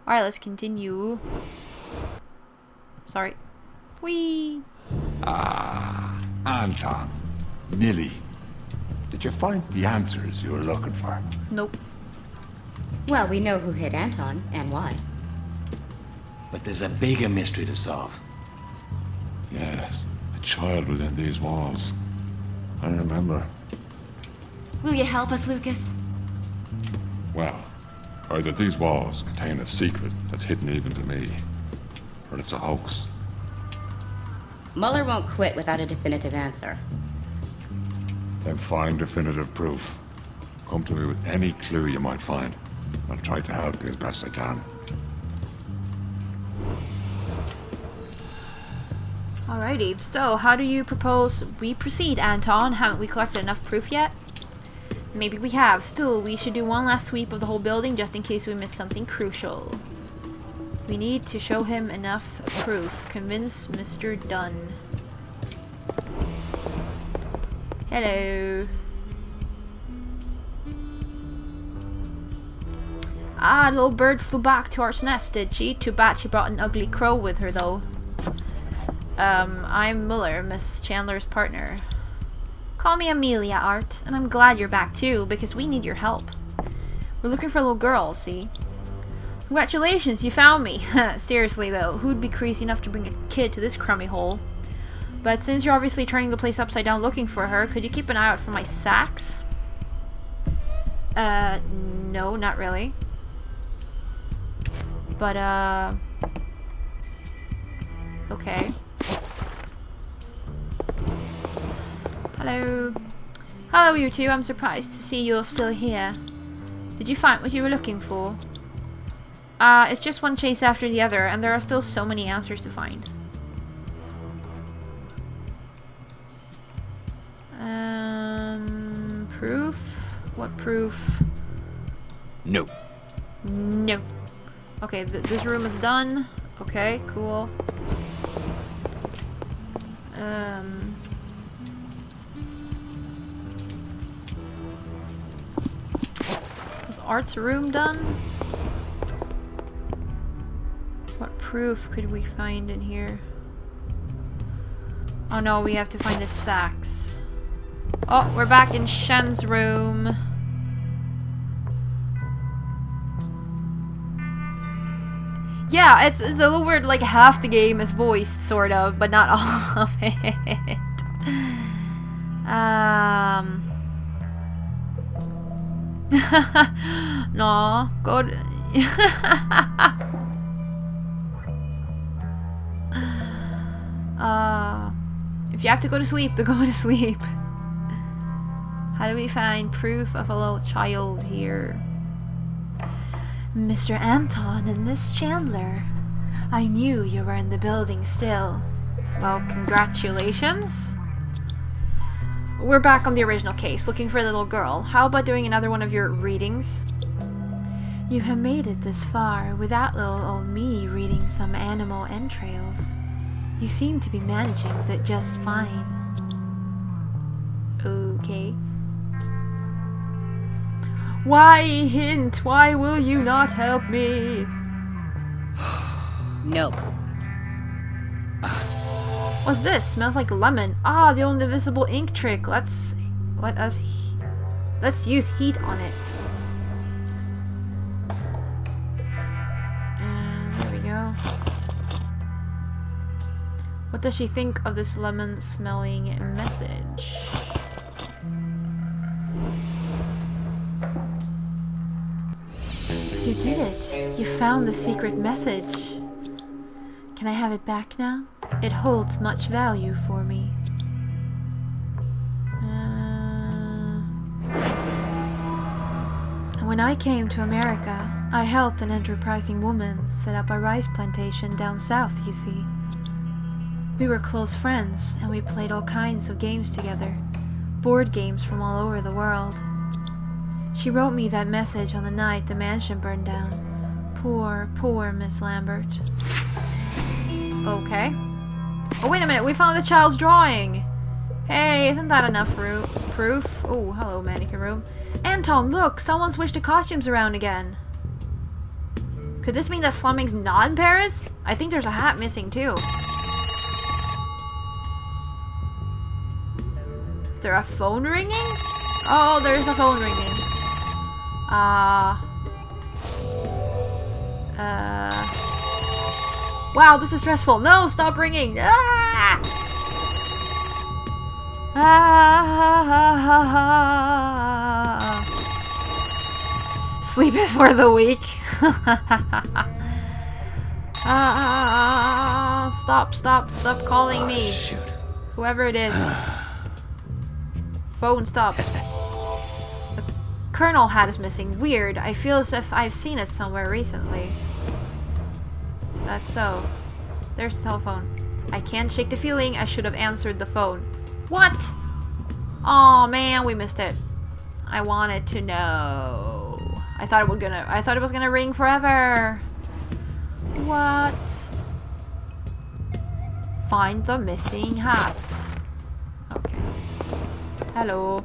Alright, let's continue. Sorry. Whee! Ah, Anton. Millie. Did you find the answers you were looking for? Nope. Well, we know who hit Anton and why. But there's a bigger mystery to solve. Yes, a child within these walls. I remember. Will you help us, Lucas? Well, either these walls contain a secret that's hidden even to me, or it's a hoax. Muller won't quit without a definitive answer. Then find definitive proof. Come to me with any clue you might find. I'll try to help you as best I can. Alrighty, so how do you propose we proceed, Anton? Haven't we collected enough proof yet? Maybe we have. Still, we should do one last sweep of the whole building just in case we miss something crucial. We need to show him enough proof. Convince Mr. Dunn. Hello. Ah, the little bird flew back to our nest, did she? Too bad she brought an ugly crow with her, though. I'm Muller, Miss Chandler's partner. Call me Amelia, Art, and I'm glad you're back too, because we need your help. We're looking for a little girl, see? Congratulations, you found me. Seriously though, who'd be crazy enough to bring a kid to this crummy hole? But since you're obviously turning the place upside down looking for her, could you keep an eye out for my sacks? No, not really. But, okay. Hello. Hello, you two. I'm surprised to see you're still here. Did you find what you were looking for? It's just one chase after the other, and there are still so many answers to find. Proof? What proof? No. No. Okay, this room is done. Okay, cool. Was Art's room done? What proof could we find in here? Oh no, we have to find the sacks. Oh, we're back in Shen's room. Yeah, it's a little weird, like half the game is voiced, sort of, but not all of it. No, go if you have to go to sleep, then go to sleep. How do we find proof of a little child here? Mr. Anton and Miss Chandler. I knew you were in the building still. Well, congratulations. We're back on the original case, looking for a little girl. How about doing another one of your readings? You have made it this far without little old me reading some animal entrails. You seem to be managing with it just fine. Okay. Why hint? Why will you not help me? Nope. What's this? Smells like lemon. Ah, the old invisible ink trick. Let's use heat on it. And there we go. What does she think of this lemon smelling message? You did it. You found the secret message. Can I have it back now? It holds much value for me. When I came to America, I helped an enterprising woman set up a rice plantation down south, you see. We were close friends, and we played all kinds of games together. Board games from all over the world. She wrote me that message on the night the mansion burned down. Poor, poor Miss Lambert. Okay. Oh, wait a minute. We found the child's drawing. Hey, isn't that enough proof? Oh, hello, mannequin room. Anton, look. Someone switched the costumes around again. Could this mean that Fleming's not in Paris? I think there's a hat missing too. Is there a phone ringing? Oh, there's a phone ringing. Wow, this is stressful. No, stop ringing. Ah! Sleep is for the weak. Stop calling me. Shoot. Whoever it is. Phone, stop. The Colonel hat is missing. Weird. I feel as if I've seen it somewhere recently. Is that so? There's the telephone. I can't shake the feeling I should have answered the phone. What? Oh man, we missed it. I wanted to know. I thought it was gonna ring forever. What? Find the missing hat. Okay. Hello.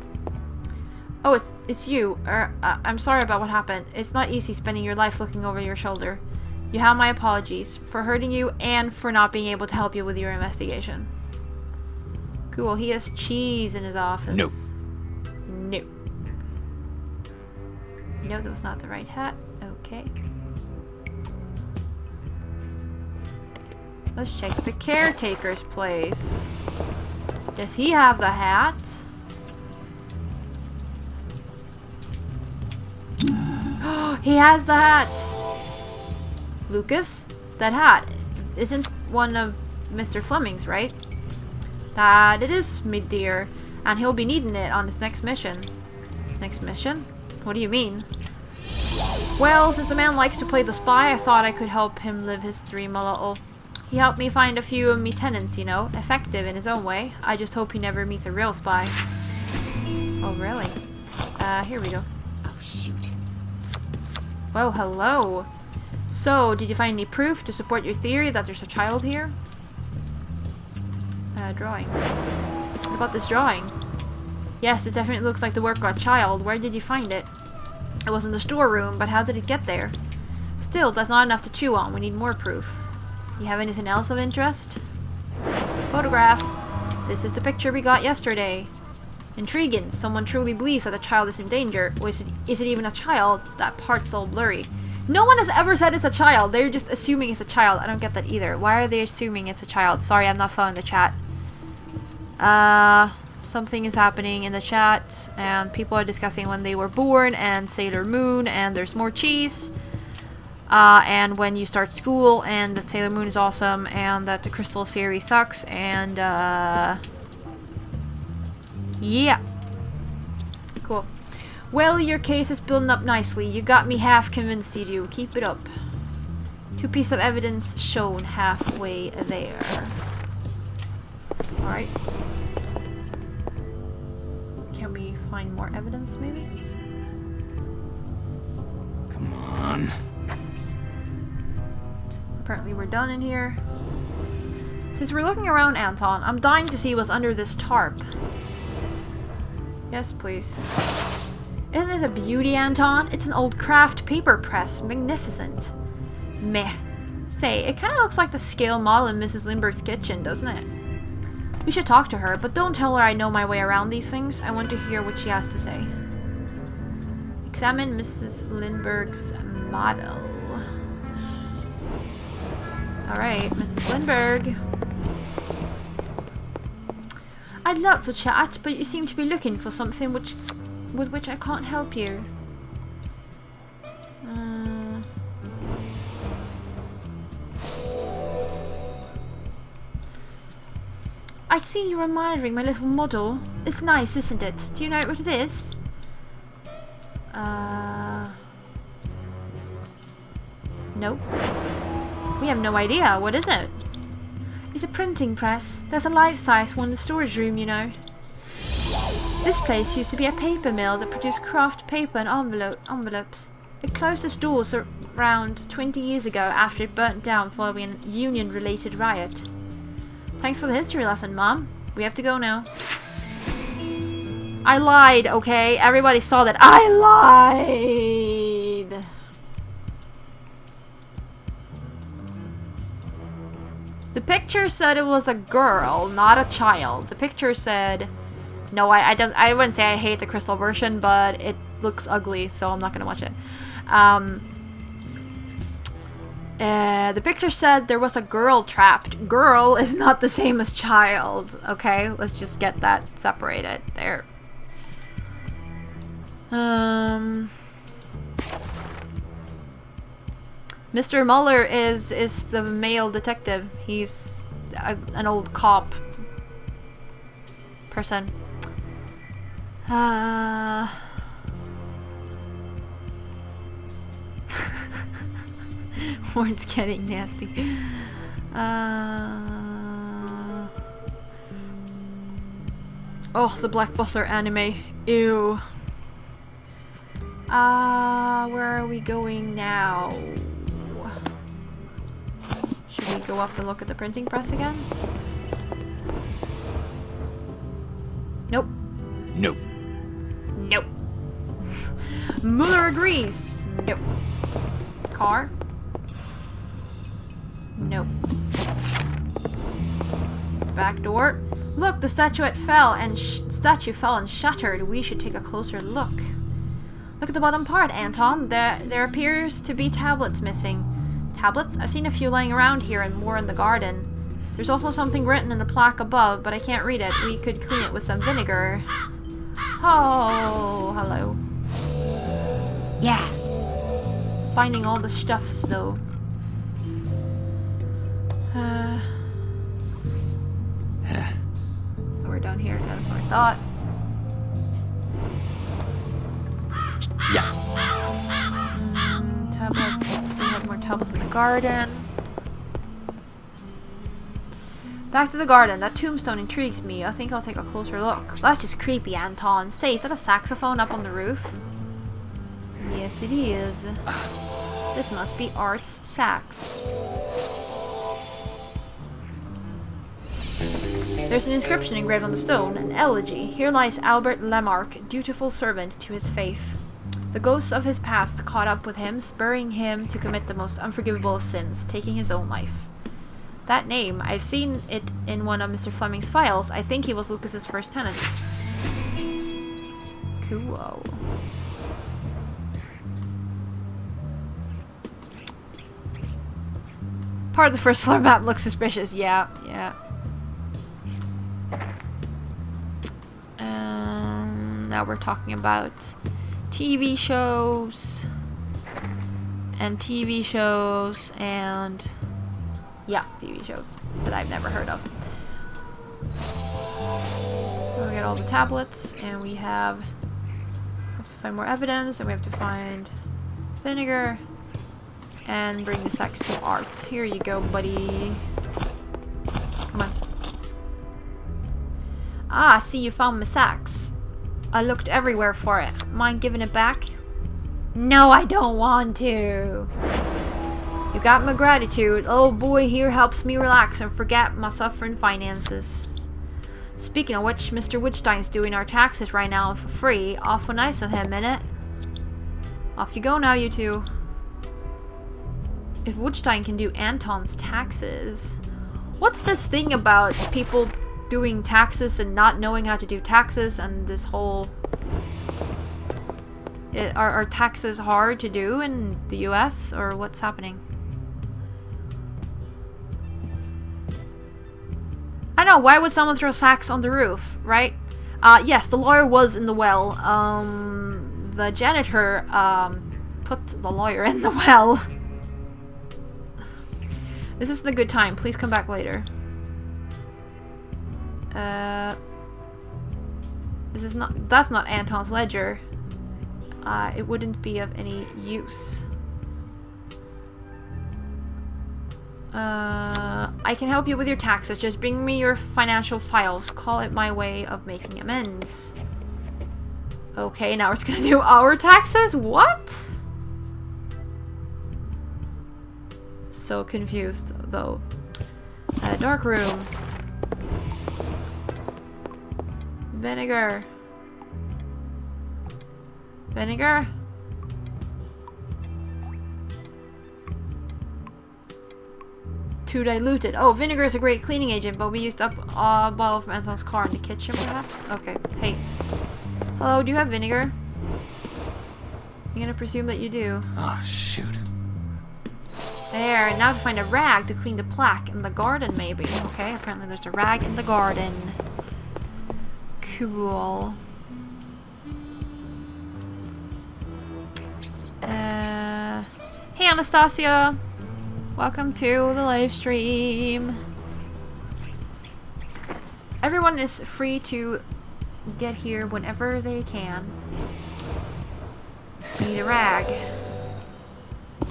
Oh, it's you. I'm sorry about what happened. It's not easy spending your life looking over your shoulder. You have my apologies for hurting you and for not being able to help you with your investigation. Cool. He has cheese in his office. Nope. No. No, that was not the right hat. Okay. Let's check the caretaker's place. Does he have the hat? He has the hat! Lucas? That hat isn't one of Mr. Fleming's, right? That it is, me dear. And he'll be needing it on his next mission. Next mission? What do you mean? Well, since the man likes to play the spy, I thought I could help him live his dream a little. He helped me find a few of me tenants, you know, effective in his own way. I just hope he never meets a real spy. Oh, really? Here we go. Oh, shoot. Well, hello. So, did you find any proof to support your theory that there's a child here? Drawing. What about this drawing? Yes, it definitely looks like the work of a child. Where did you find it? It was in the storeroom, but how did it get there? Still, that's not enough to chew on. We need more proof. You have anything else of interest? Photograph. This is the picture we got yesterday. Intriguing. Someone truly believes that the child is in danger. Or is it even a child? That part's all blurry. No one has ever said it's a child. They're just assuming it's a child. I don't get that either. Why are they assuming it's a child? Sorry, I'm not following the chat. Something is happening in the chat, and people are discussing when they were born, and Sailor Moon, and there's more cheese. And when you start school, and that Sailor Moon is awesome, and that the Crystal series sucks, and yeah. Cool. Well, your case is building up nicely. You got me half convinced you do. Keep it up. 2 pieces of evidence shown halfway there. Alright. Can we find more evidence, maybe? Come on. Apparently we're done in here. Since we're looking around, Anton, I'm dying to see what's under this tarp. Yes, please. Isn't this a beauty, Anton? It's an old craft paper press. Magnificent. Meh. Say, it kind of looks like the scale model in Mrs. Lindbergh's kitchen, doesn't it? We should talk to her, but don't tell her I know my way around these things. I want to hear what she has to say. Examine Mrs. Lindbergh's model. Alright, Mrs. Lindbergh. I'd love to chat, but you seem to be looking for something with which I can't help you. I see you're admiring my little model. It's nice, isn't it? Do you know what it is? Nope. We have no idea. What is it? It's a printing press. There's a life-size one in the storage room, you know. This place used to be a paper mill that produced craft paper and envelopes. It closed its doors around 20 years ago after it burnt down following a union-related riot. Thanks for the history lesson, Mom. We have to go now. I lied, okay? Everybody saw that. I lied! The picture said it was a girl, not a child. The picture said... No, I wouldn't say I hate the crystal version, but it looks ugly, so I'm not gonna watch it. The picture said there was a girl trapped. Girl is not the same as child, okay? Let's just get that separated there. Mr. Muller is the male detective. He's an old cop person. Words getting nasty. Oh, the Black Butler anime. Ew. Where are we going now? Should we go up and look at the printing press again? Nope. Nope. Nope. Muller agrees. Nope. Car? Nope. Back door? Look, the statuette fell and statue fell and shattered. We should take a closer look. Look at the bottom part, Anton. There appears to be tablets missing. Tablets? I've seen a few lying around here and more in the garden. There's also something written in the plaque above, but I can't read it. We could clean it with some vinegar. Oh, hello. Yeah. Finding all the stuffs, though. So we're down here. That's what I thought. Yeah. Tablets. We have more tablets in the garden. Back to the garden. That tombstone intrigues me. I think I'll take a closer look. That's just creepy, Anton. Say, is that a saxophone up on the roof? Yes, it is. This must be Art's sax. There's an inscription engraved on the stone, an elegy. Here lies Albert Lamarck, dutiful servant to his faith. The ghosts of his past caught up with him, spurring him to commit the most unforgivable of sins, taking his own life. That name, I've seen it in one of Mr. Fleming's files. I think he was Lucas's first tenant. Cool. Part of the first floor map looks suspicious. Yeah. Now we're talking about TV shows and TV shows that I've never heard of. So we get all the tablets, and we have to find more evidence, and we have to find vinegar and bring the sax to Art. Here you go, buddy. Come on. Ah, see, you found my sax. I looked everywhere for it. Mind giving it back? No, I don't want to. You got my gratitude. Oh boy, here helps me relax and forget my suffering finances. Speaking of which, Mr. Wittstein's doing our taxes right now for free. Awful nice of him, innit? Off you go now, you two. If Wittstein can do Anton's taxes... What's this thing about people doing taxes and not knowing how to do taxes, and this whole... Are taxes hard to do in the US, or what's happening? I know, why would someone throw sacks on the roof, right? Yes, the lawyer was in the well. The janitor, put the lawyer in the well. This isn't a good time. Please come back later. That's not Anton's ledger. It wouldn't be of any use. I can help you with your taxes. Just bring me your financial files. Call it my way of making amends. Okay, now it's gonna do our taxes? What? So confused, though. Dark room. Vinegar. Vinegar? Too diluted. Oh, vinegar is a great cleaning agent, but we used up a bottle from Anton's car in the kitchen, perhaps? Okay. Hey. Hello, do you have vinegar? I'm gonna presume that you do. Oh, shoot. There, now to find a rag to clean the plaque in the garden, maybe. Okay, apparently there's a rag in the garden. Cool. Hey Anastasia! Welcome to the live stream. Everyone is free to get here whenever they can. We need a rag.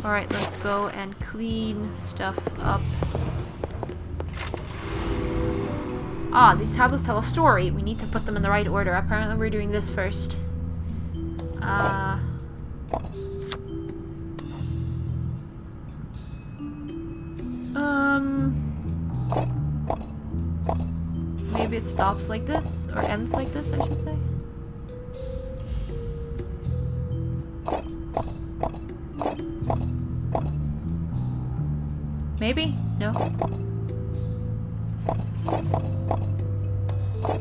Alright, let's go and clean stuff up. Ah, these tablets tell a story. We need to put them in the right order. Apparently we're doing this first. Maybe it stops like this, or ends like this, I should say. Maybe? No?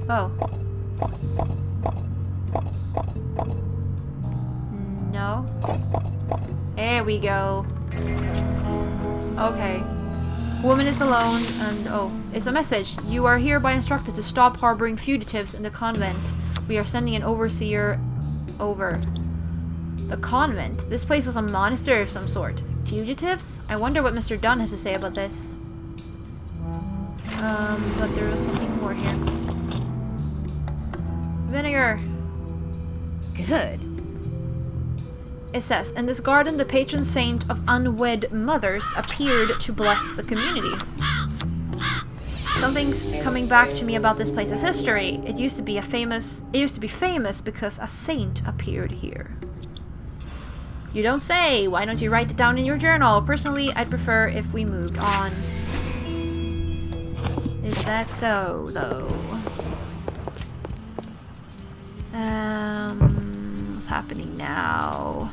Oh. No? There we go. Okay. Woman is alone, and oh, it's a message. You are hereby instructed to stop harboring fugitives in the convent. We are sending an overseer over. The convent? This place was a monastery of some sort. Fugitives? I wonder what Mr. Dunn has to say about this. But there was something more here. Vinegar. Good. It says, in this garden, the patron saint of unwed mothers appeared to bless the community. Something's coming back to me about this place's history. It used to be famous because a saint appeared here. You don't say. Why don't you write it down in your journal? Personally, I'd prefer if we moved on. Is that so, though? What's happening now?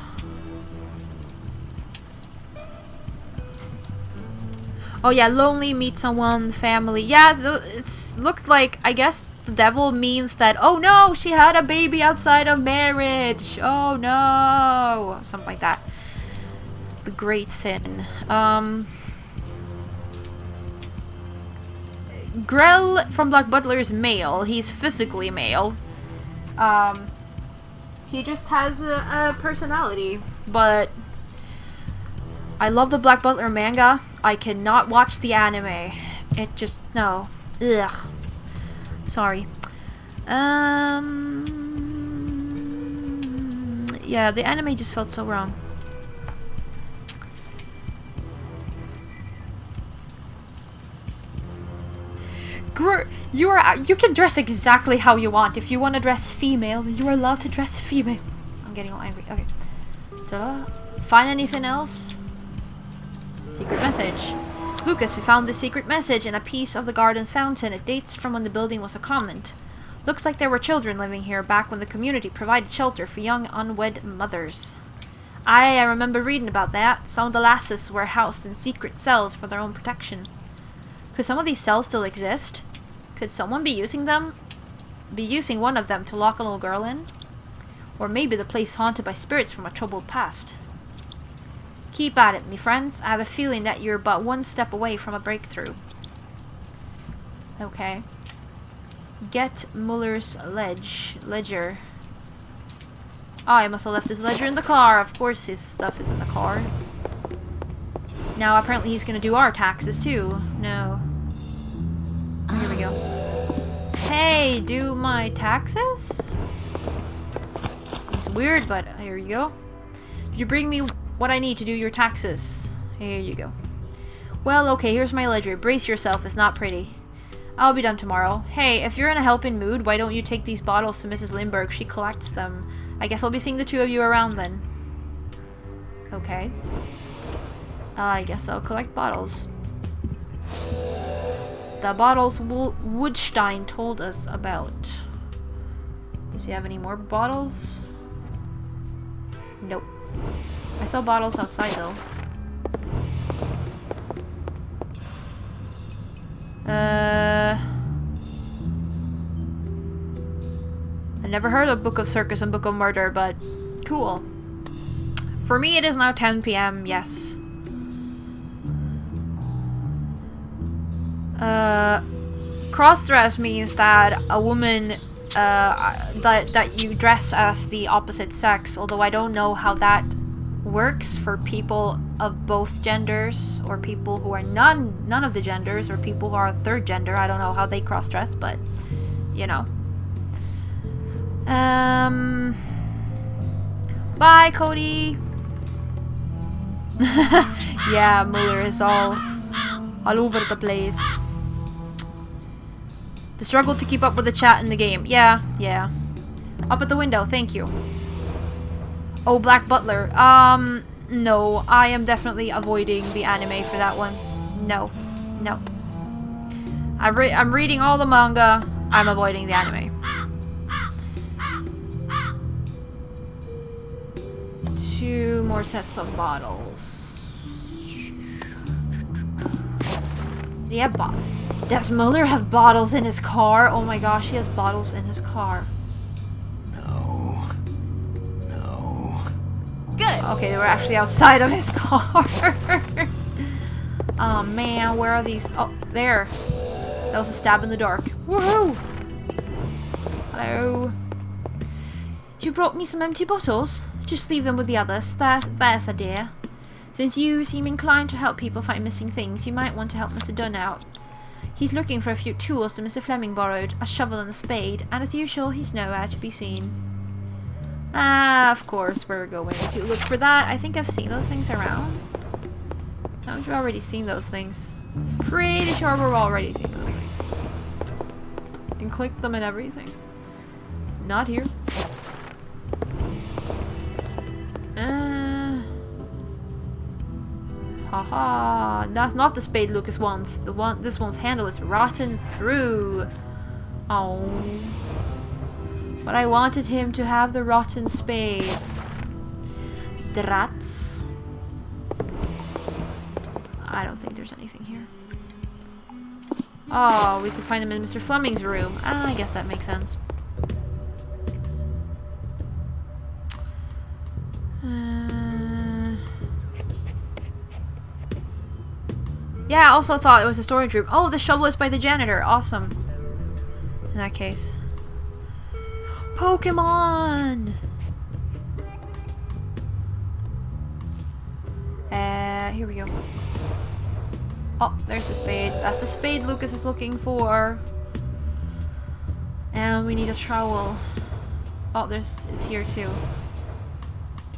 Oh yeah, lonely, meet someone, family. Yeah, it's looked like, I guess the devil means that, oh no, she had a baby outside of marriage. Oh no. Something like that. The great sin. Grell from Black Butler is male. He's physically male. He just has a personality. But I love the Black Butler manga. I cannot watch the anime. It just, no. Ugh. Sorry. Yeah, the anime just felt so wrong. You can dress exactly how you want. If you want to dress female, you are allowed to dress female. I'm getting all angry. Okay. Find anything else? Secret message. Lucas, we found this secret message in a piece of the garden's fountain. It dates from when the building was a convent. Looks like there were children living here back when the community provided shelter for young unwed mothers. I remember reading about that. Some of the lasses were housed in secret cells for their own protection. Could some of these cells still exist? Could someone be using one of them to lock a little girl in? Or maybe the place haunted by spirits from a troubled past. Keep at it, me friends. I have a feeling that you're but one step away from a breakthrough. Okay. Get Muller's ledger. Oh, I must have left his ledger in the car. Of course his stuff is in the car. Now apparently he's gonna do our taxes too. No. Here we go. Hey, do my taxes? Seems weird, but here you go. Did you bring me what I need to do your taxes? Here you go. Well, okay, here's my ledger. Brace yourself, it's not pretty. I'll be done tomorrow. Hey, if you're in a helping mood, why don't you take these bottles to Mrs. Lindbergh? She collects them. I guess I'll be seeing the two of you around then. Okay. I guess I'll collect bottles. The bottles Woodstein told us about. Does he have any more bottles? Nope. I saw bottles outside though. I never heard of Book of Circus and Book of Murder, but cool. For me, it is now 10 p.m. Yes. Cross-dress means that a woman that you dress as the opposite sex. Although I don't know how that works for people of both genders, or people who are none of the genders, or people who are a third gender. I don't know how they cross-dress, but you know. Bye, Cody. Yeah, Muller is all over the place. The struggle to keep up with the chat in the game. Yeah. Up at the window, thank you. Oh, Black Butler. No, I am definitely avoiding the anime for that one. No. I'm reading all the manga. I'm avoiding the anime. Two more sets of bottles. Yeah, does Muller have bottles in his car? Oh my gosh, he has bottles in his car. No. Good. Okay, they were actually outside of his car. Oh man, where are these? Oh, there. That was a stab in the dark. Woohoo! Hello. You brought me some empty bottles? Just leave them with the others. That's a dear. Since you seem inclined to help people find missing things, you might want to help Mr. Dunn out. He's looking for a few tools that Mr. Fleming borrowed, a shovel and a spade, and as usual, he's nowhere to be seen. Of course, we're going to look for that. I think I've seen those things around. Haven't we already seen those things? Pretty sure we've already seen those things. And clicked them and everything. Not here. Haha, that's not the spade Lucas wants. This one's handle is rotten through. Oh. But I wanted him to have the rotten spade. Drats. I don't think there's anything here. Oh, we could find him in Mr. Fleming's room. I guess that makes sense. Yeah, I also thought it was a storage room. Oh, the shovel is by the janitor. Awesome. In that case. Pokemon! Here we go. Oh, there's the spade. That's the spade Lucas is looking for. And we need a trowel. Oh, it's here too.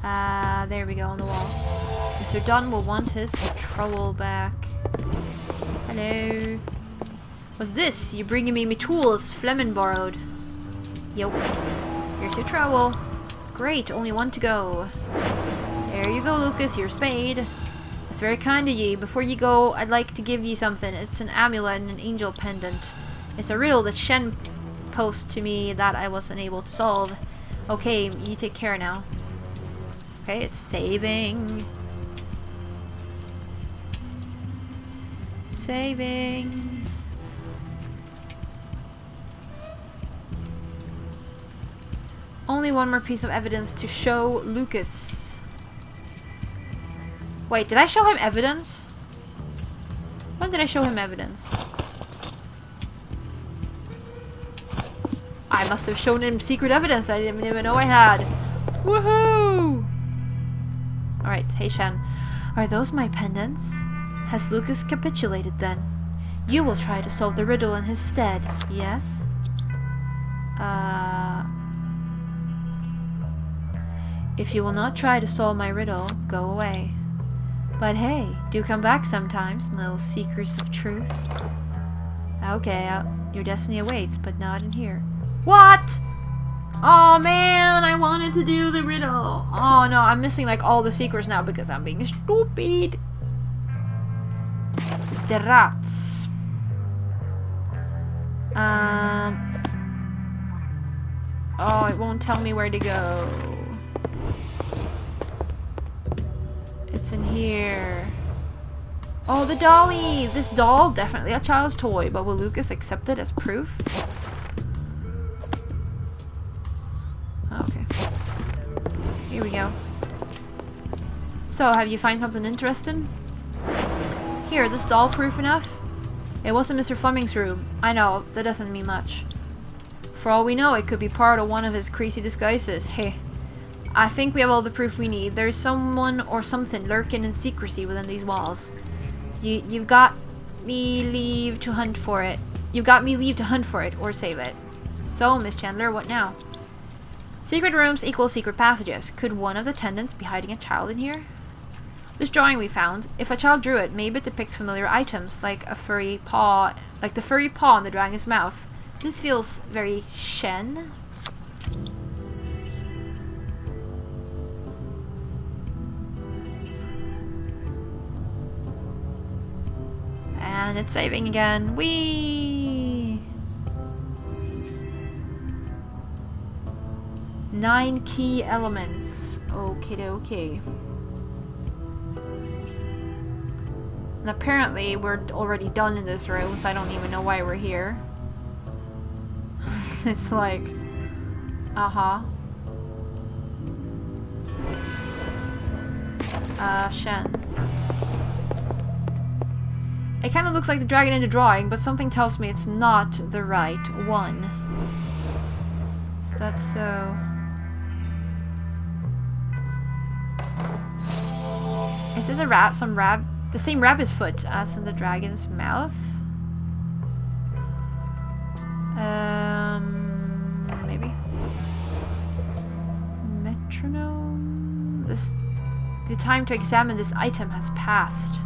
There we go on the wall. Mr. Dunn will want his trowel back. Hello. What's this? You bringing me tools Fleming borrowed. Yo. Here's your trowel. Great, only one to go. There you go, Lucas, your spade. That's very kind of ye. Before you go, I'd like to give ye something. It's an amulet and an angel pendant. It's a riddle that Shen posed to me that I wasn't able to solve. Okay, you take care now. Okay, it's saving. Saving. Only one more piece of evidence to show Lucas. Wait, did I show him evidence? When did I show him evidence? I must have shown him secret evidence I didn't even know I had. Woohoo! Alright, hey Shen. Are those my pendants? Has Lucas capitulated then? You will try to solve the riddle in his stead, yes? If you will not try to solve my riddle, go away. But hey, do come back sometimes, my little seekers of truth. Okay, your destiny awaits, but not in here. What? Oh man, I wanted to do the riddle. Oh no, I'm missing like all the secrets now because I'm being stupid. The rats. Oh, it won't tell me where to go. It's in here. Oh, the dolly! This doll, definitely a child's toy, but will Lucas accept it as proof? Oh, okay. Here we go. So, have you find something interesting? Here, this doll proof enough? It wasn't Mr. Fleming's room. I know, that doesn't mean much. For all we know, it could be part of one of his crazy disguises. Hey, I think we have all the proof we need. There's someone or something lurking in secrecy within these walls. You've got me leave to hunt for it. You got me leave to hunt for it, or save it. So, Miss Chandler, what now? Secret rooms equal secret passages. Could one of the attendants be hiding a child in here? This drawing we found, if a child drew it, maybe it depicts familiar items, like a furry paw, like the furry paw in the dragon's mouth. This feels very Shen. And it's saving again. Whee! 9 key elements. Okie dokie. And apparently we're already done in this room, so I don't even know why we're here. It's like... Shen. It kind of looks like the dragon in the drawing, but something tells me it's not the right one. Is that so? Is this a the same rabbit's foot as in the dragon's mouth? Maybe. Metronome? The time to examine this item has passed.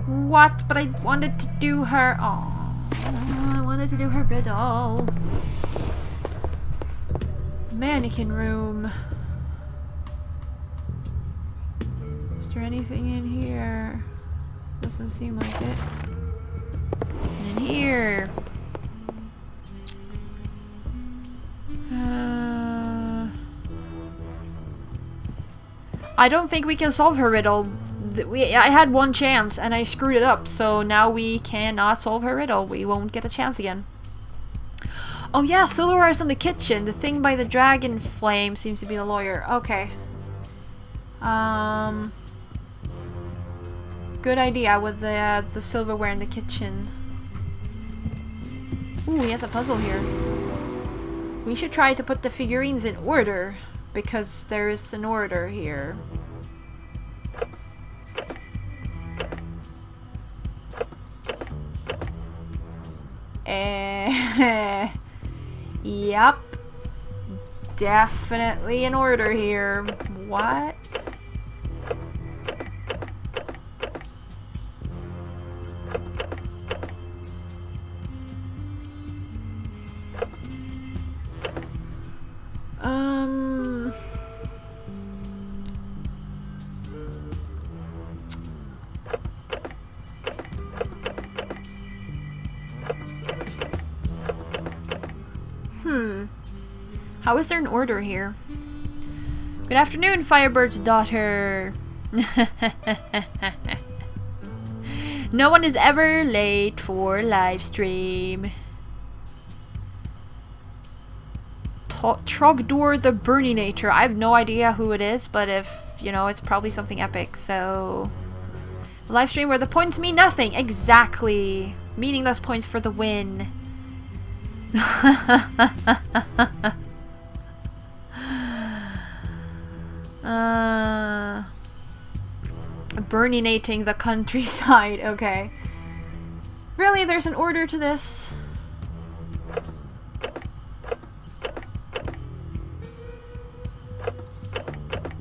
What? But I wanted to do her... Oh, I wanted to do her riddle. Mannequin room. Is there anything in here? Doesn't seem like it. And in here. I don't think we can solve her riddle. I had one chance and I screwed it up, so now we cannot solve her riddle. We won't get a chance again. Oh yeah, silverware's in the kitchen. The thing by the dragon flame seems to be the lawyer. Okay. Good idea with the silverware in the kitchen. Ooh, he has a puzzle here. We should try to put the figurines in order, because there is an order here. Yep. Definitely an order here. What? How is there an order here? Good afternoon, Firebird's daughter. No one is ever late for live stream. Trogdor the Burninator. I have no idea who it is, but if, you know, it's probably something epic, so... A live stream where the points mean nothing. Exactly. Meaningless points for the win. Burninating the countryside. Okay. Really? There's an order to this?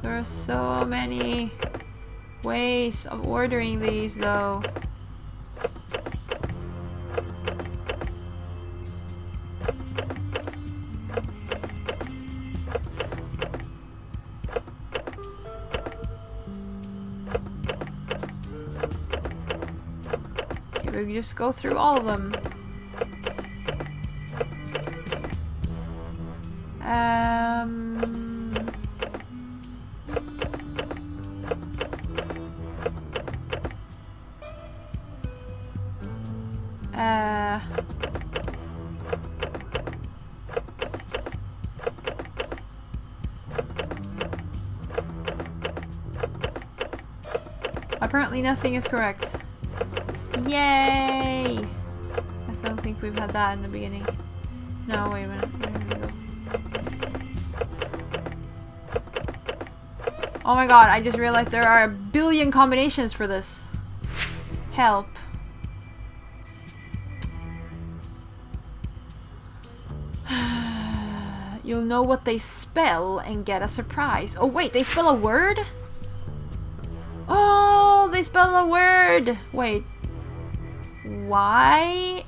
There are so many ways of ordering these, though. Okay, we just go through all of them. Apparently nothing is correct. Yay! I don't think we've had that in the beginning. No, wait a minute. Where did we go? Oh my god, I just realized there are a billion combinations for this. Help. You'll know what they spell and get a surprise. Oh wait, they spell a word? Oh, they spell a word! Wait. Y-I-C?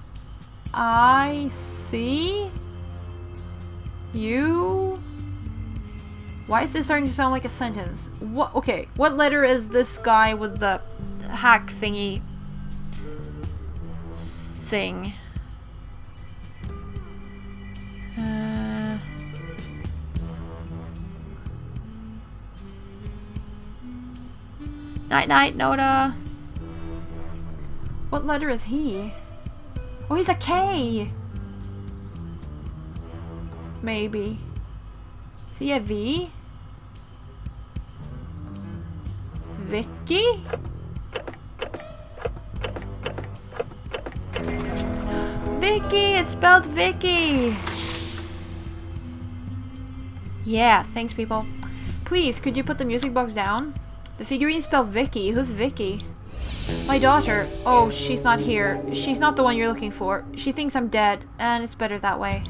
Why is this starting to sound like a sentence? What? Okay, what letter is this guy with the hack thingy sing? Night night, Noda. What letter is he? Oh, he's a K! Maybe. Is he a V? Vicky? Vicky! It's spelled Vicky! Yeah, thanks people. Please, could you put the music box down? The figurine spelled Vicky. Who's Vicky? My daughter. Oh, she's not here. She's not the one you're looking for. She thinks I'm dead, and it's better that way.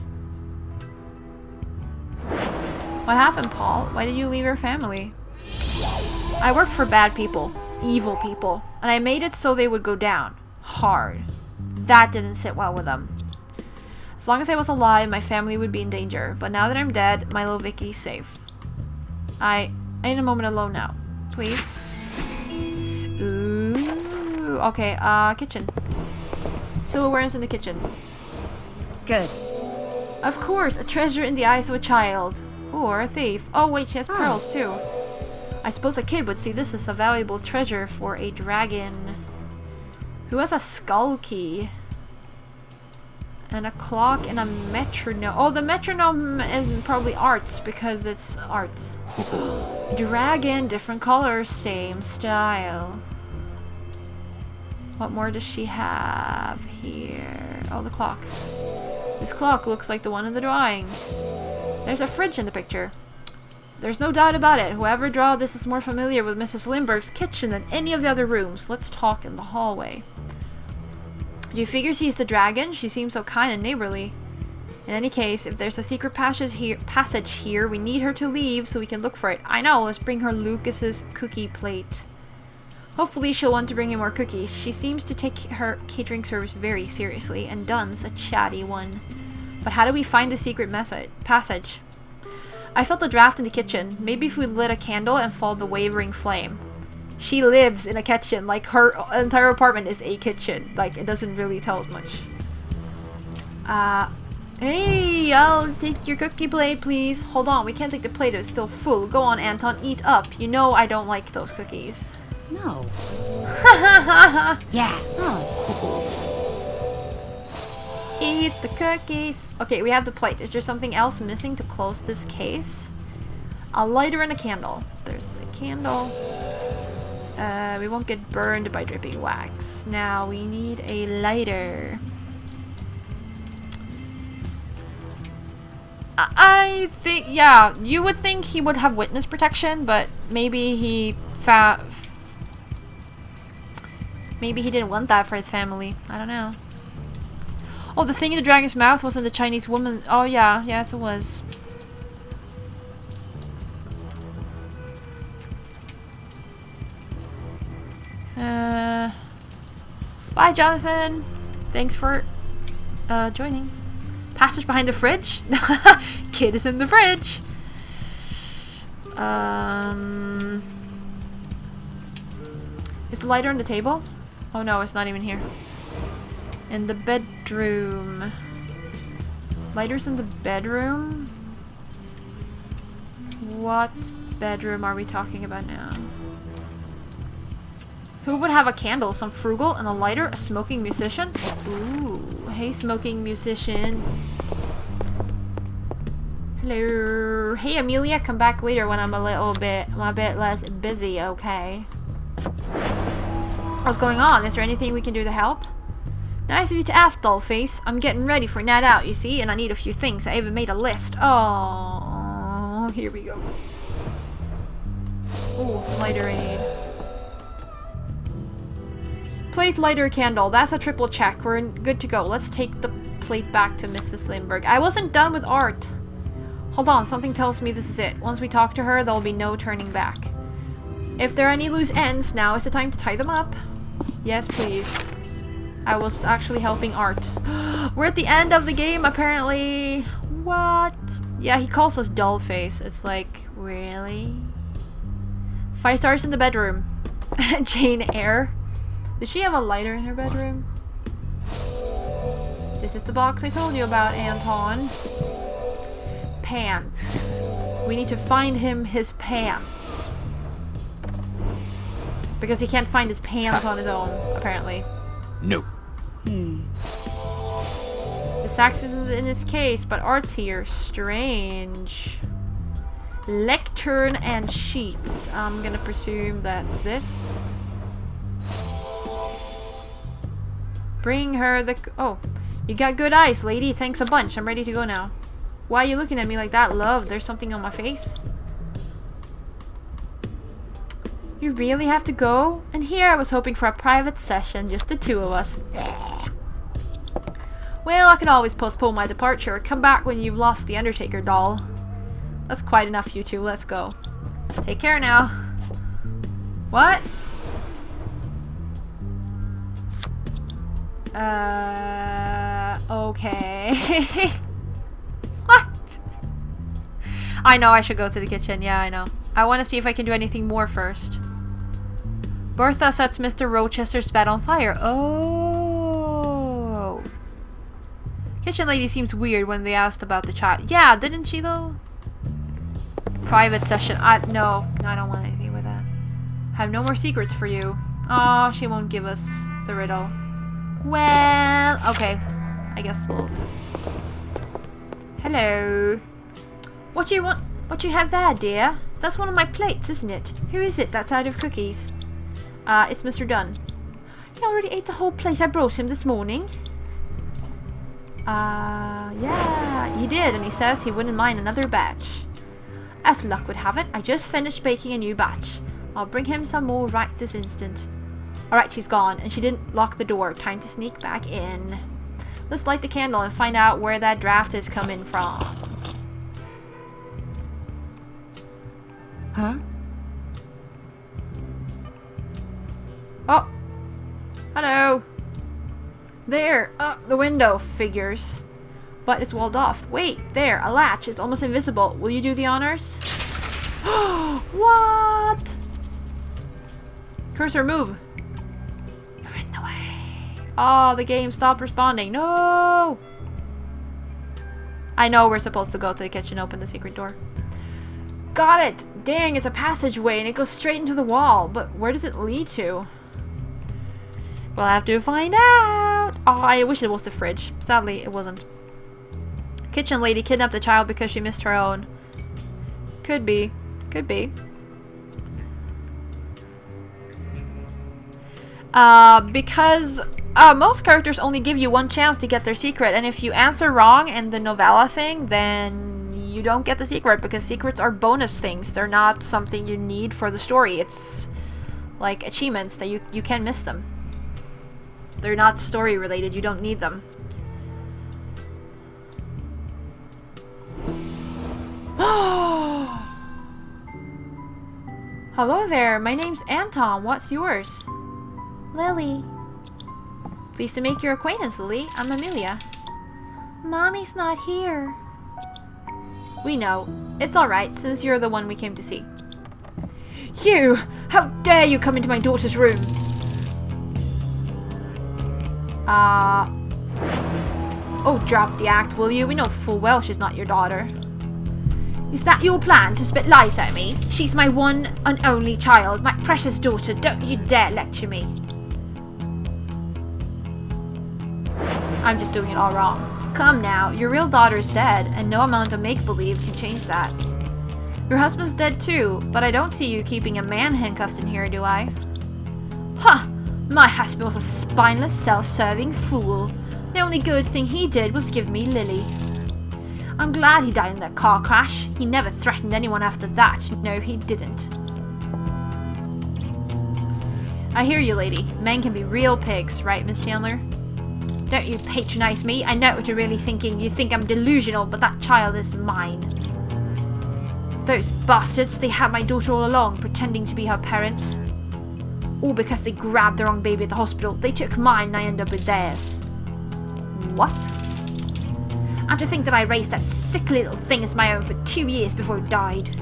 What happened, Paul? Why did you leave your family? I worked for bad people. Evil people. And I made it so they would go down. Hard. That didn't sit well with them. As long as I was alive, my family would be in danger. But now that I'm dead, my little Vicky's safe. I need a moment alone now. Please. Ooh. Okay, kitchen. Silverware's in the kitchen. Good. Of course, a treasure in the eyes of a child. Or a thief. Oh wait, she has pearls too. I suppose a kid would see this as a valuable treasure for a dragon. Who has a skull key? And a clock and a metronome. Oh, the metronome is probably arts because it's art. Dragon, different colors, same style. What more does she have here? Oh, the clock. This clock looks like the one in the drawing. There's a fridge in the picture. There's no doubt about it. Whoever drew this is more familiar with Mrs. Lindbergh's kitchen than any of the other rooms. Let's talk in the hallway. Do you figure she's the dragon? She seems so kind and neighborly. In any case, if there's a secret passage here, we need her to leave so we can look for it. I know, let's bring her Lucas's cookie plate. Hopefully she'll want to bring in more cookies. She seems to take her catering service very seriously, and Dunn's a chatty one. But how do we find the secret passage? I felt the draft in the kitchen. Maybe if we lit a candle and followed the wavering flame. She lives in a kitchen. Like, her entire apartment is a kitchen. Like, it doesn't really tell us much. Hey, I'll take your cookie plate, please. Hold on, we can't take the plate. It's still full. Go on, Anton, eat up. You know I don't like those cookies. No. Yeah. Oh. Eat the cookies. Okay, we have the plate. Is there something else missing to close this case? A lighter and a candle. There's a candle. We won't get burned by dripping wax. Now we need a lighter. I think, yeah, you would think he would have witness protection, but maybe he didn't want that for his family. I don't know. Oh, the thing in the dragon's mouth wasn't the Chinese woman. Oh yeah, yes it was. Bye, Jonathan. Thanks for joining. Passage behind the fridge? Kid is in the fridge. Is the lighter on the table? Oh no, it's not even here. In the bedroom. Lighter's in the bedroom? What bedroom are we talking about now? Who would have a candle? Some frugal and a lighter? A smoking musician? Ooh. Hey, smoking musician. Hello. Hey, Amelia, come back later when I'm a bit less busy, okay? What's going on? Is there anything we can do to help? Nice of you to ask, dollface. I'm getting ready for night out, you see, and I need a few things. I even made a list. Oh, here we go. Ooh, lighter aid. Plate, lighter, candle. That's a triple check. We're good to go. Let's take the plate back to Mrs. Lindbergh. I wasn't done with art. Hold on, something tells me this is it. Once we talk to her, there will be no turning back. If there are any loose ends, now is the time to tie them up. Yes, please. I was actually helping Art. We're at the end of the game, apparently. What? Yeah, he calls us dollface. It's like, really? 5 stars in the bedroom. Jane Eyre. Does she have a lighter in her bedroom? This is the box I told you about, Anton. Pants. We need to find him his pants. Because he can't find his pants on his own, apparently. No. The sax isn't in his case, but Art's here. Strange. Lectern and sheets. I'm gonna presume that's this. Bring her the... Oh, you got good eyes, lady. Thanks a bunch. I'm ready to go now. Why are you looking at me like that, love? There's something on my face. You really have to go? And here I was hoping for a private session, just the two of us. Well, I can always postpone my departure. Come back when you've lost the Undertaker doll. That's quite enough, you two. Let's go. Take care now. What? Okay. What? I know I should go to the kitchen. Yeah, I know. I want to see if I can do anything more first. Bertha sets Mr. Rochester's bed on fire. Oh. Kitchen lady seems weird when they asked about the child. Yeah, didn't she though? Private session. No, I don't want anything with that. Have no more secrets for you. Oh, she won't give us the riddle. Well, okay. I guess we'll... Hello. What you want? What you have there, dear? That's one of my plates, isn't it? Who is it that's out of cookies? It's Mr. Dunn. He already ate the whole plate I brought him this morning. Yeah, he did, and he says he wouldn't mind another batch. As luck would have it, I just finished baking a new batch. I'll bring him some more right this instant. Alright, she's gone, and she didn't lock the door. Time to sneak back in. Let's light the candle and find out where that draft is coming from. Huh? Oh! Hello! There! The window figures. But it's walled off. Wait! There! A latch is almost invisible. Will you do the honors? What? Cursor, move! You're in the way. Oh, the game stopped responding. No! I know we're supposed to go to the kitchen, open the secret door. Got it! Dang, it's a passageway and it goes straight into the wall. But where does it lead to? We'll have to find out! Oh, I wish it was the fridge. Sadly, it wasn't. Kitchen lady kidnapped the child because she missed her own. Could be. Could be. Because most characters only give you one chance to get their secret, and if you answer wrong in the novella thing, then you don't get the secret, because secrets are bonus things. They're not something you need for the story. It's like achievements that you can miss them. They're not story related, you don't need them. Hello there, my name's Anton. What's yours? Lily. Pleased to make your acquaintance, Lily. I'm Amelia. Mommy's not here. We know. It's alright, since you're the one we came to see. You! How dare you come into my daughter's room? Oh, drop the act, will you? We know full well she's not your daughter. Is that your plan, to spit lies at me? She's my one and only child, my precious daughter. Don't you dare lecture me. I'm just doing it all wrong. Come now, your real daughter's dead, and no amount of make-believe can change that. Your husband's dead too, but I don't see you keeping a man handcuffed in here, do I? Huh! My husband was a spineless, self-serving fool. The only good thing he did was give me Lily. I'm glad he died in that car crash. He never threatened anyone after that. No, he didn't. I hear you, lady. Men can be real pigs, right, Miss Chandler? Don't you patronize me. I know what you're really thinking. You think I'm delusional, but that child is mine. Those bastards, they had my daughter all along, pretending to be her parents. All because they grabbed the wrong baby at the hospital. They took mine and I ended up with theirs. What? And to think that I raised that sickly little thing as my own for 2 years before it died.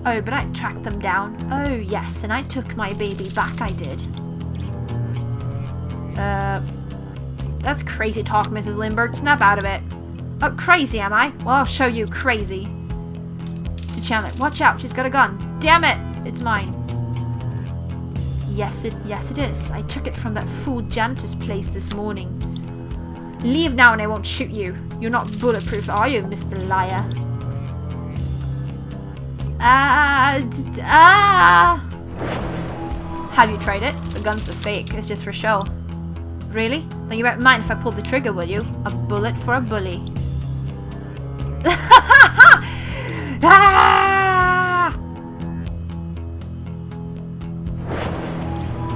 Oh, but I tracked them down. Oh, yes, and I took my baby back, I did. That's crazy talk, Mrs. Lindbergh. Snap out of it. Oh, crazy, am I? Well, I'll show you crazy. To Chandler, watch out, she's got a gun. Damn it! It's mine. Yes, it is. I took it from that fool janitor's place this morning. Leave now and I won't shoot you. You're not bulletproof, are you, Mr. Liar? Have you tried it? The gun's a fake. It's just for show. Really? Then you won't mind if I pull the trigger, will you? A bullet for a bully.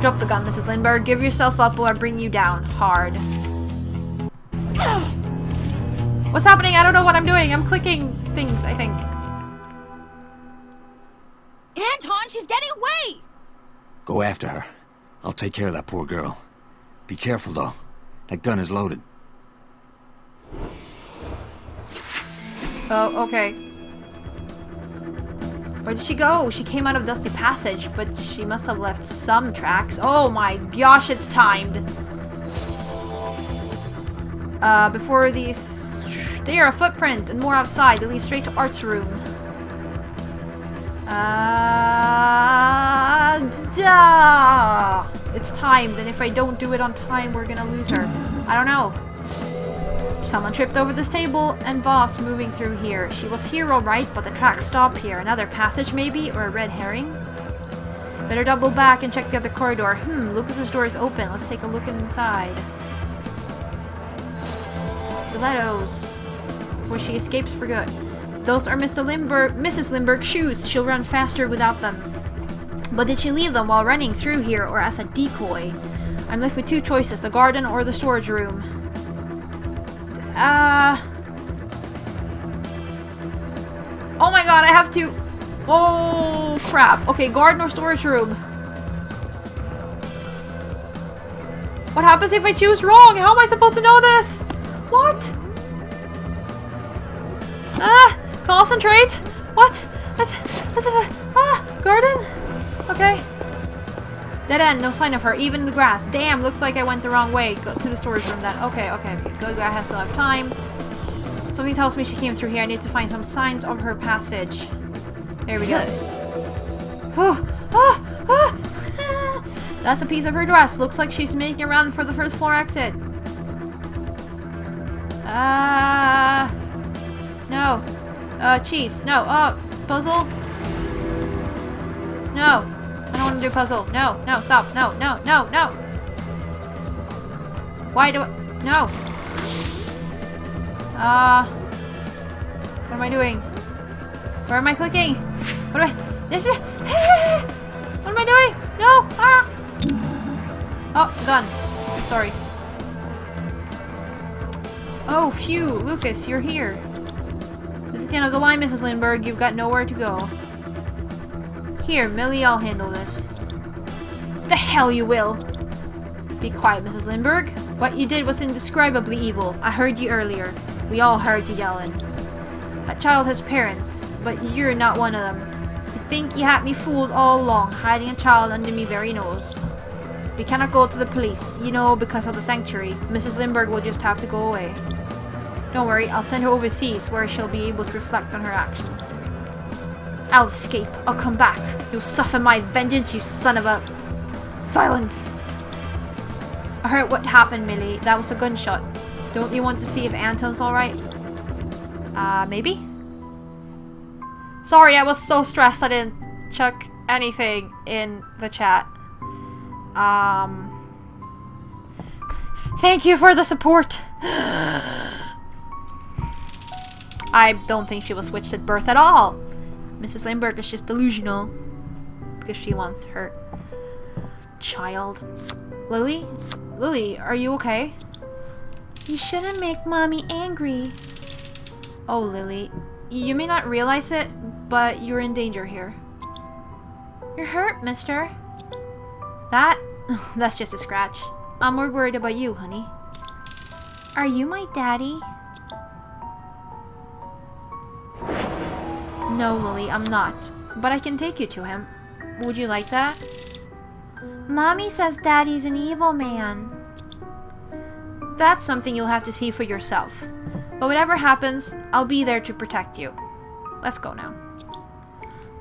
Drop the gun, Mrs. Lindbergh. Give yourself up or I bring you down. Hard. What's happening? I don't know what I'm doing. I'm clicking things, I think. Anton, she's getting away! Go after her. I'll take care of that poor girl. Be careful, though. That gun is loaded. Oh, okay. Where did she go? She came out of Dusty Passage, but she must have left some tracks. Oh my gosh, it's timed. Before these... There, a footprint, and more outside. That leads straight to Art's room. It's timed, and if I don't do it on time, we're gonna lose her. I don't know. Someone tripped over this table, and boss moving through here. She was here alright, but the track stopped here. Another passage maybe, or a red herring? Better double back and check the other corridor. Lucas's door is open. Let's take a look inside. Stilettos. Before she escapes for good. Those are Mrs. Lindbergh's shoes. She'll run faster without them. But did she leave them while running through here or as a decoy? I'm left with two choices, the garden or the storage room. Oh my god, I have to... Oh, crap. Okay, garden or storage room. What happens if I choose wrong? How am I supposed to know this? What? Concentrate? What? Garden? Okay. Dead end, no sign of her, even in the grass. Damn, looks like I went the wrong way. Go to the storage room then. Okay. Good, I still have time. Something tells me she came through here. I need to find some signs of her passage. There we go. That's a piece of her dress. Looks like she's making a run for the first floor exit. No. Cheese. No. Puzzle? No. I don't want to do puzzle. No, stop. No. Why do I... No. What am I doing? Where am I clicking? What am I doing? No! Oh, gun. Sorry. Oh, phew. Lucas, you're here. This is the end of the line, Mrs. Lindbergh. You've got nowhere to go. Here, Millie, I'll handle this. The hell you will! Be quiet, Mrs. Lindbergh. What you did was indescribably evil. I heard you earlier. We all heard you yelling. That child has parents, but you're not one of them. To think you had me fooled all along, hiding a child under me very nose. We cannot go to the police, you know, because of the sanctuary. Mrs. Lindbergh will just have to go away. Don't worry, I'll send her overseas where she'll be able to reflect on her actions. I'll escape. I'll come back. You'll suffer my vengeance, you son of a... Silence! I heard what happened, Millie. That was a gunshot. Don't you want to see if Anton's alright? Maybe? Sorry, I was so stressed I didn't chuck anything in the chat. Thank you for the support! I don't think she was switched at birth at all. Mrs. Lindbergh is just delusional. Because she wants her child. Lily? Lily, are you okay? You shouldn't make Mommy angry. Oh, Lily. You may not realize it, but you're in danger here. You're hurt, mister. That's just a scratch. I'm more worried about you, honey. Are you my daddy? No, Lily, I'm not. But I can take you to him. Would you like that? Mommy says Daddy's an evil man. That's something you'll have to see for yourself. But whatever happens, I'll be there to protect you. Let's go now.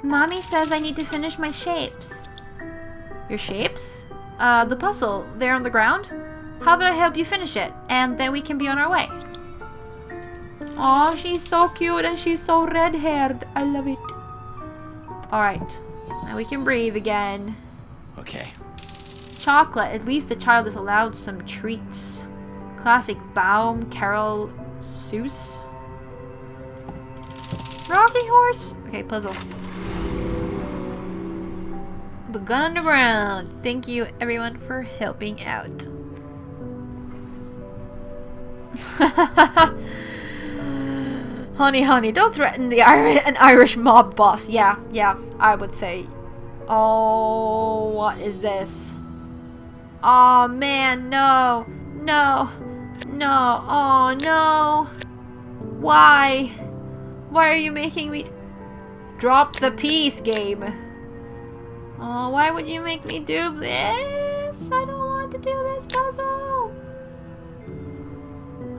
Mommy says I need to finish my shapes. Your shapes? The puzzle, there on the ground? How about I help you finish it, and then we can be on our way? Aw, she's so cute and she's so red-haired. I love it. Alright, now we can breathe again. Okay. Chocolate. At least the child is allowed some treats. Classic Baum, Carol, Seuss. Rocking horse? Okay, puzzle. The gun on the ground. Thank you, everyone, for helping out. Honey, honey, don't threaten an Irish mob boss. Yeah, I would say. Oh, what is this? Oh man, no, oh no. Why are you making me drop the piece, game? Oh, why would you make me do this? I don't want to do this puzzle.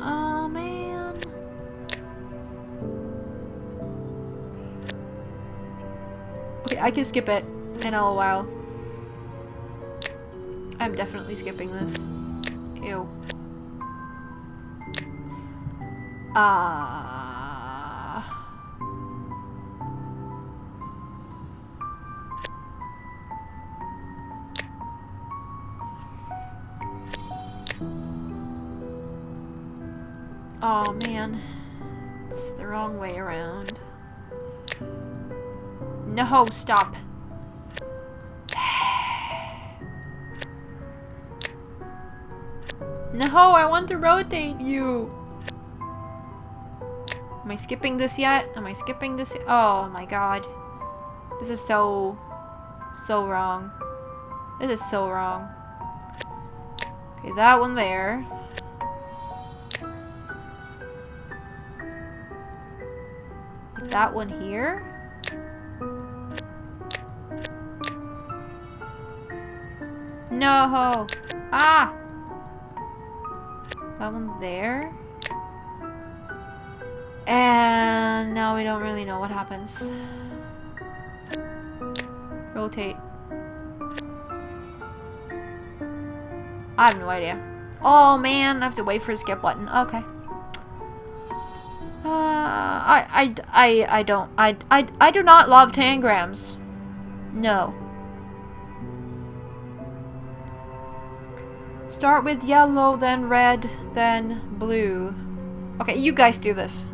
Oh man. Okay, I can skip it in a while. I'm definitely skipping this. Ew. Oh man. It's the wrong way around. No, stop. No, I want to rotate you. Am I skipping this yet? Am I skipping this? Oh my god. This is so wrong. This is so wrong. Okay, that one there. That one here. No! Ah! That one there. And now we don't really know what happens. Rotate. I have no idea. Oh man, I have to wait for a skip button. Okay. I do not love tangrams. No. Start with yellow, then red, then blue. Okay, you guys do this.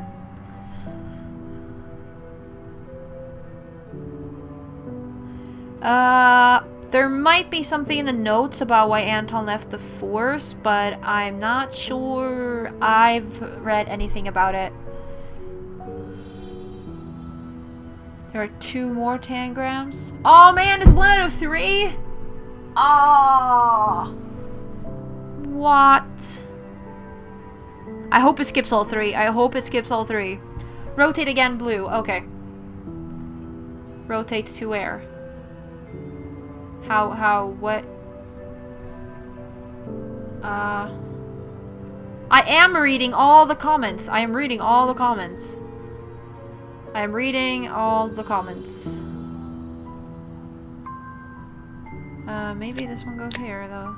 There might be something in the notes about why Anton left the force, but I'm not sure I've read anything about it. There are 2 more tangrams. Oh man, it's 1 out of 3? Oh. What? I hope it skips all 3. I hope it skips all 3. Rotate again, blue. Okay. Rotate to where? How, what? I am reading all the comments. I am reading all the comments. I am reading all the comments. Maybe this one goes here, though.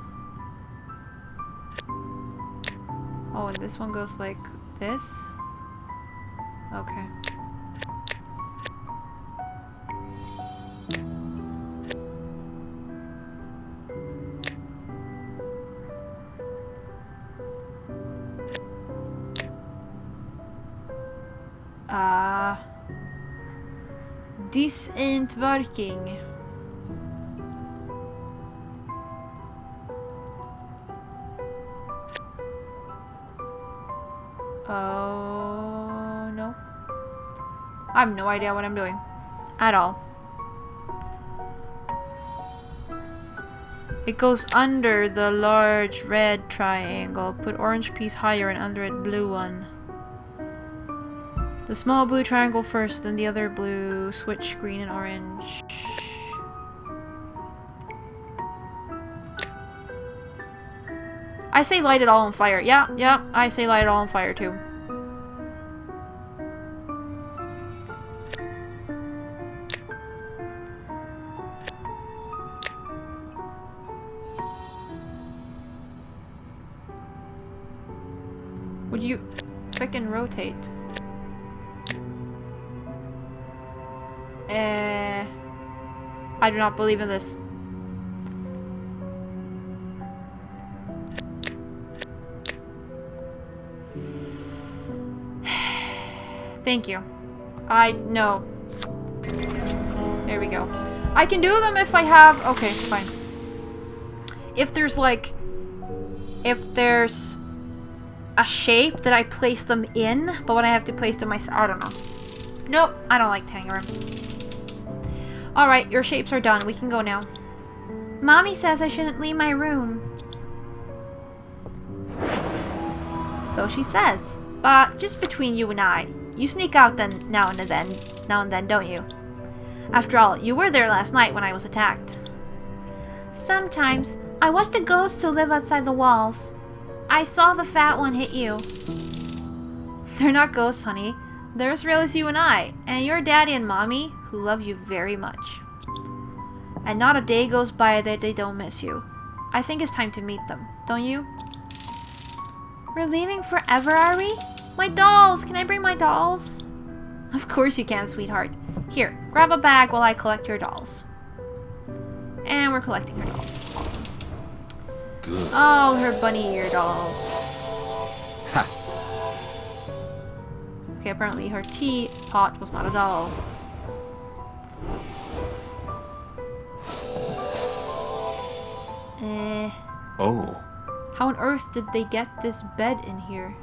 Oh, and this one goes like this? Okay. This ain't working. Oh no. I have no idea what I'm doing. At all. It goes under the large red triangle. Put orange piece higher and under it blue one. The small blue triangle first, then the other blue. Switch green and orange. I say light it all on fire. Yeah, I say light it all on fire too. Would you frickin' rotate? I do not believe in this. Thank you. I know. There we go. I can do them if I have... Okay, fine. If there's like... If there's a shape that I place them in, but when I have to place them myself... I don't know. Nope, I don't like tangrams. Alright, your shapes are done. We can go now. Mommy says I shouldn't leave my room. So she says. But just between you and I, you sneak out then now and then, don't you? After all, you were there last night when I was attacked. Sometimes. I watched the ghosts who live outside the walls. I saw the fat one hit you. They're not ghosts, honey. They're as real as you and I, and your daddy and mommy, who love you very much. And not a day goes by that they don't miss you. I think it's time to meet them, don't you? We're leaving forever, are we? My dolls! Can I bring my dolls? Of course you can, sweetheart. Here, grab a bag while I collect your dolls. And we're collecting her dolls. Awesome. Good. All her bunny ear dolls. Ha! Okay, apparently her teapot was not a doll. Oh. How on earth did they get this bed in here?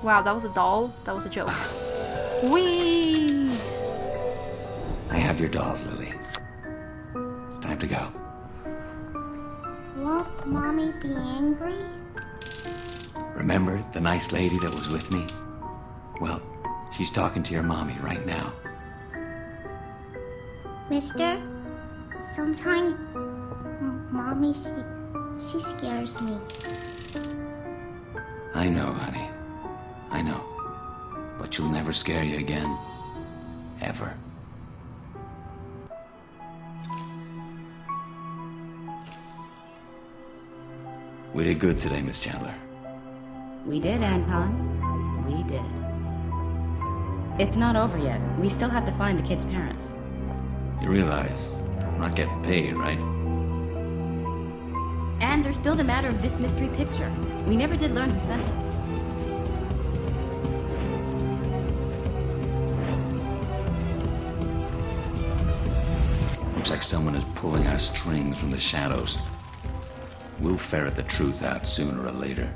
Wow, that was a doll? That was a joke. Whee! I have your dolls, Lily. Time to go. Won't Mommy be angry? Remember the nice lady that was with me? Well, she's talking to your mommy right now. Mister, sometimes Mommy, she scares me. I know, honey. I know. But she'll never scare you again. Ever. We did good today, Miss Chandler. We did, Anton. We did. It's not over yet. We still have to find the kid's parents. You realize I'm not getting paid, right? And there's still the matter of this mystery picture. We never did learn who sent it. Looks like someone is pulling our strings from the shadows. We'll ferret the truth out sooner or later.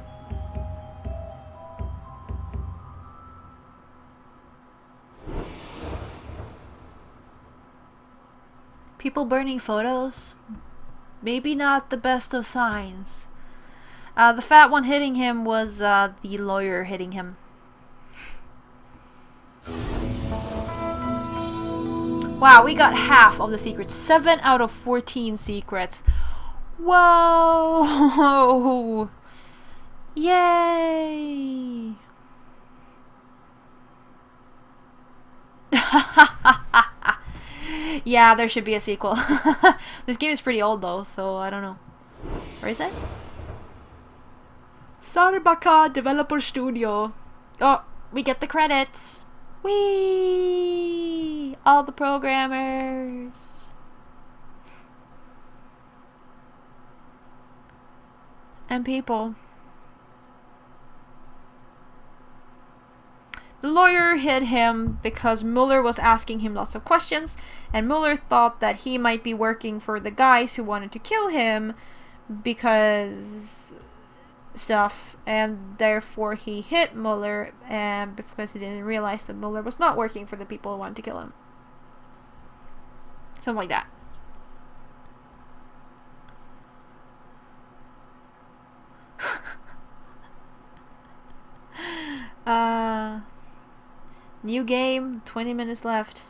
People burning photos? Maybe not the best of signs. The fat one hitting him was the lawyer hitting him. Wow, we got half of the secrets. 7 out of 14 secrets. Whoa! Yay! Yeah, there should be a sequel. This game is pretty old though, so I don't know. Where is it? Saribaka Developer Studio. Oh, we get the credits. Whee! All the programmers. And people. The lawyer hid him because Muller was asking him lots of questions, and Muller thought that he might be working for the guys who wanted to kill him because stuff, and therefore he hit Muller, and because he didn't realize that Muller was not working for the people who wanted to kill him. Something like that. New game, 20 minutes left.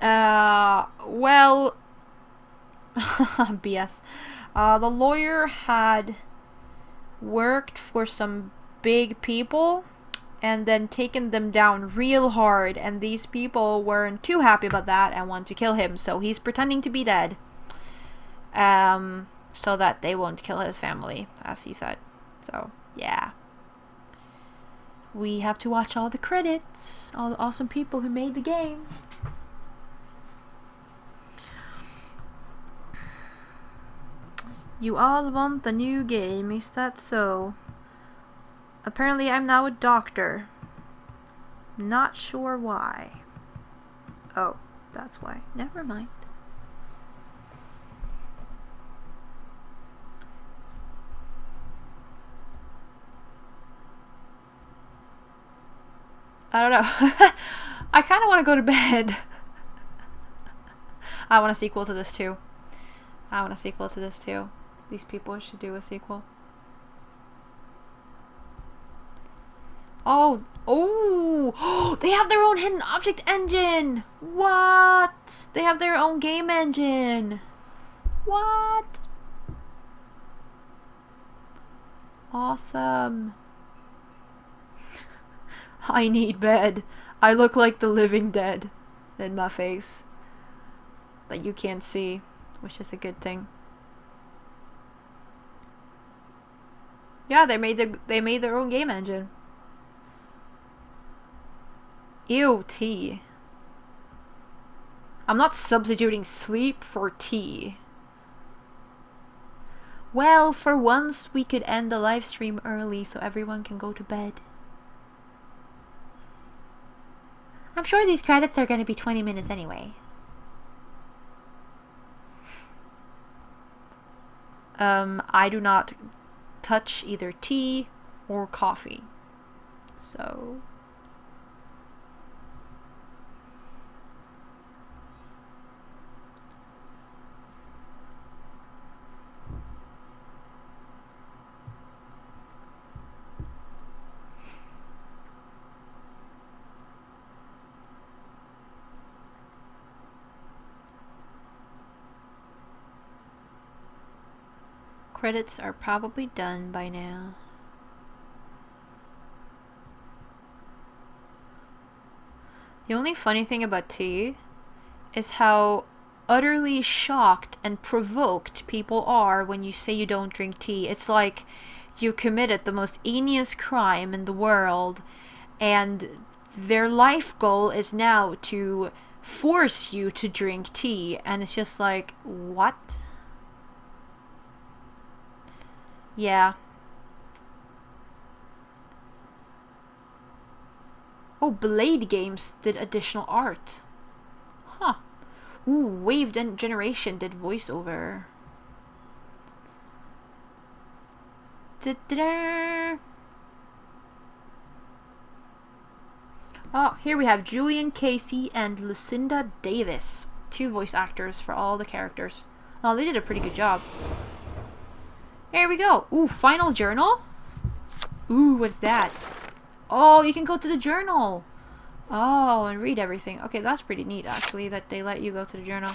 Well, BS. The lawyer had worked for some big people and then taken them down real hard, and these people weren't too happy about that and want to kill him, so he's pretending to be dead. So that they won't kill his family, as he said. So, yeah. We have to watch all the credits. All the awesome people who made the game. You all want the new game, is that so? Apparently I'm now a doctor. Not sure why. Oh, that's why. Never mind. I don't know. I kind of want to go to bed. I want a sequel to this too. I want a sequel to this too. These people should do a sequel. Oh, oh, they have their own hidden object engine. What? They have their own game engine. What? Awesome. I need bed. I look like the living dead in my face that you can't see, which is a good thing. Yeah, they made their own game engine. Ew, tea. I'm not substituting sleep for tea. Well, for once we could end the live stream early so everyone can go to bed. I'm sure these credits are going to be 20 minutes anyway. I do not touch either tea or coffee. So... Credits are probably done by now. The only funny thing about tea is how utterly shocked and provoked people are when you say you don't drink tea. It's like you committed the most heinous crime in the world, and their life goal is now to force you to drink tea, and it's just like, what? Yeah. Oh, Blade Games did additional art. Huh. Ooh, Wave Generation did voiceover. Da-da-da. Oh, here we have Julian Casey and Lucinda Davis. 2 voice actors for all the characters. Oh, they did a pretty good job. Here we go. Ooh, final journal? Ooh, what's that? Oh, you can go to the journal. Oh, and read everything. Okay, that's pretty neat, actually, that they let you go to the journal.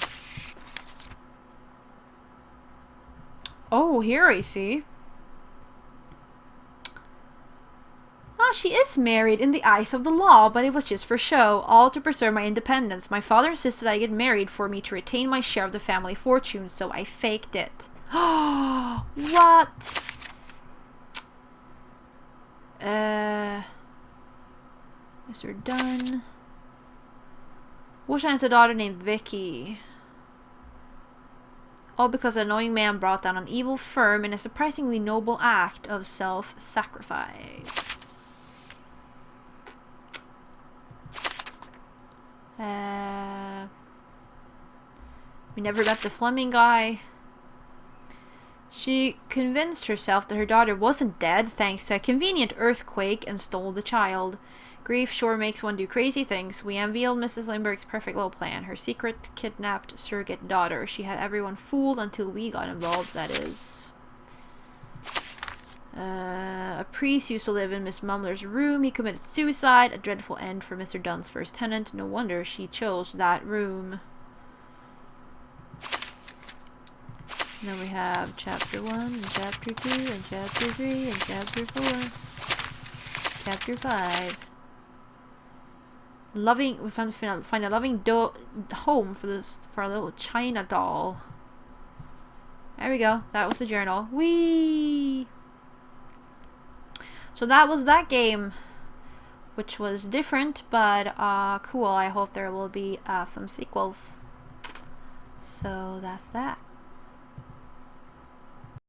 Oh, here I see. Oh, she is married in the eyes of the law, but it was just for show, all to preserve my independence. My father insisted I get married for me to retain my share of the family fortune, so I faked it. What? Mr. Dunn. Wish I had a daughter named Vicky. All because an annoying man brought down an evil firm in a surprisingly noble act of self-sacrifice. We never met the Fleming guy. She convinced herself that her daughter wasn't dead thanks to a convenient earthquake and stole the child. Grief sure makes one do crazy things. We unveiled Mrs. Lindbergh's perfect little plan. Her secret, kidnapped surrogate daughter. She had everyone fooled until we got involved, that is. A priest used to live in Miss Mumler's room. He committed suicide. A dreadful end for Mr. Dunn's first tenant. No wonder she chose that room. And then we have chapter 1, and chapter 2, and chapter 3, and chapter 4. Chapter 5. We find a loving home for a little China doll. There we go. That was the journal. Whee! So that was that game, which was different, but cool. I hope there will be some sequels. So that's that.